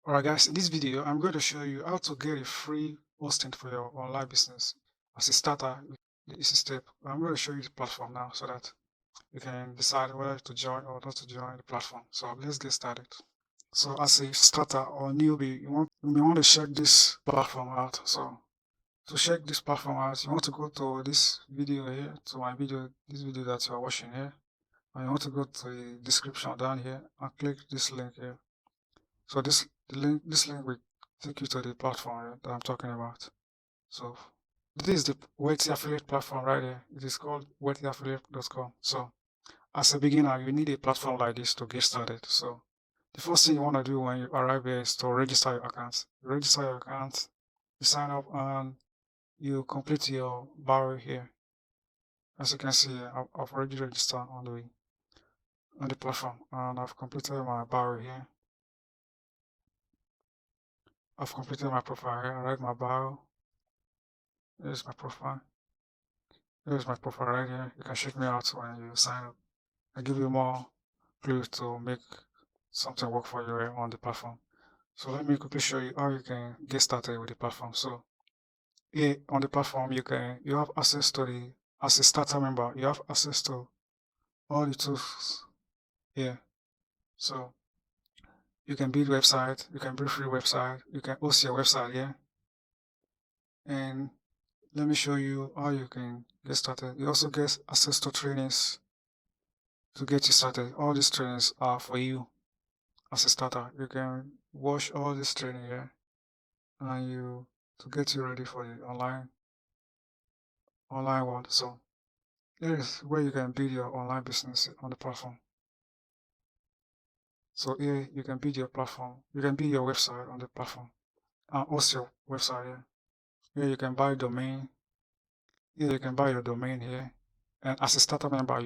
Alright guys, in this video I'm going to show you how to get a free hosting for your online business. As a starter, this is step. I'm going to show you the platform now so that you can decide whether to join or not to join the platform. So let's get started. So as a starter or newbie, you may want to check this platform out. So to check this platform out, you want to go to this video here, to my video, this video that you are watching here. And you want to go to the description down here and click this link here. So this link will take you to the platform that I'm talking about. So this is the Wealthy Affiliate platform right here. It is called wealthyaffiliate.com. So as a beginner, you need a platform like this to get started. So the first thing you want to do when you arrive here is to register your account. You register your account, you sign up, and you complete your bio here. As you can see, I've already registered on the platform, and I've completed my bio here. I've completed my profile here. I write my bio. Here's my profile. Here's my profile right here. You can check me out when you sign up. I give you more clues to make something work for you on the platform. So let me quickly show you how you can get started with the platform. So here on the platform, you have access to as a starter member, you have access to all the tools here. So you can build website, you can build free website, you can host your website here. And let me show you how you can get started. You also get access to trainings to get you started. All these trainings are for you as a starter. You can watch all this training here and to get you ready for the online world. So here is where you can build your online business on the platform. So here you can build your platform. You can build your website on the platform and host your website here. Here you can buy domain. Here you can buy your domain here. And as a starter member,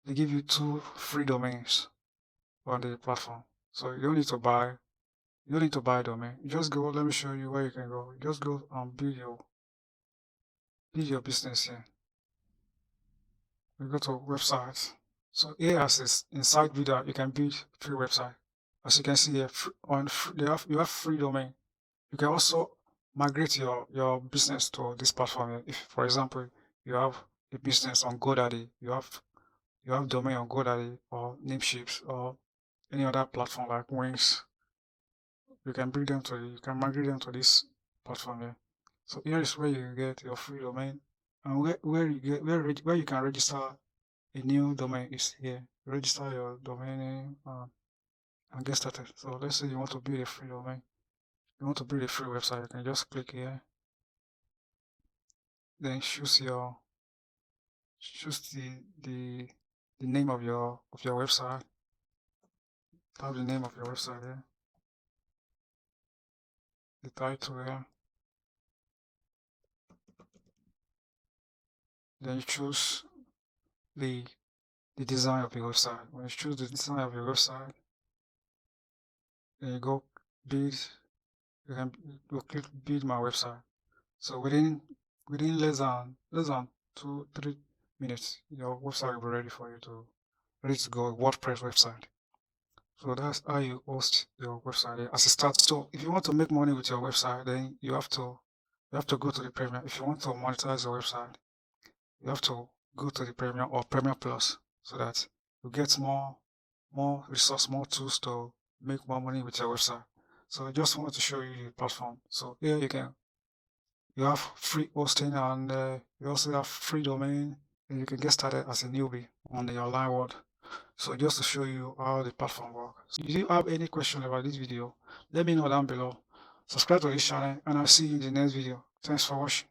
they give you 2 free domains on the platform. So you don't need to buy a domain. You just go, let me show you where you can go. You just go and build your business here. You go to websites. So here as is inside video, you can build free website. As you can see here, you have free domain. You can also migrate your business to this platform here. If, for example, you have a business on GoDaddy, you have domain on GoDaddy or Nameshift or any other platform like Wings, you can migrate them to this platform here. So here is where you get your free domain, and where you can register a new domain is here. Register your domain name and get started. So let's say you want to build a free domain, you want to build a free website, you can just click here, then choose the name of your website. Type the name of your website here, the title here. Then you choose the design of your website. When you choose the design of your website, then you go build. You can go click build my website. So within less than 2-3 minutes, your website will be ready for you ready to go. WordPress website. So that's how you host your website as a start. So if you want to make money with your website, then you have to go to the premium. If you want to monetize your website, you have to go to the premium or premium plus, so that you get more resource, more tools to make more money with your website. So I just wanted to show you the platform. So here you have free hosting, and you also have free domain, and you can get started as a newbie on the online world. So just to show you how the platform works. So if you have any question about this video, let me know down below. Subscribe to this channel, and I'll see you in the next video. Thanks for watching.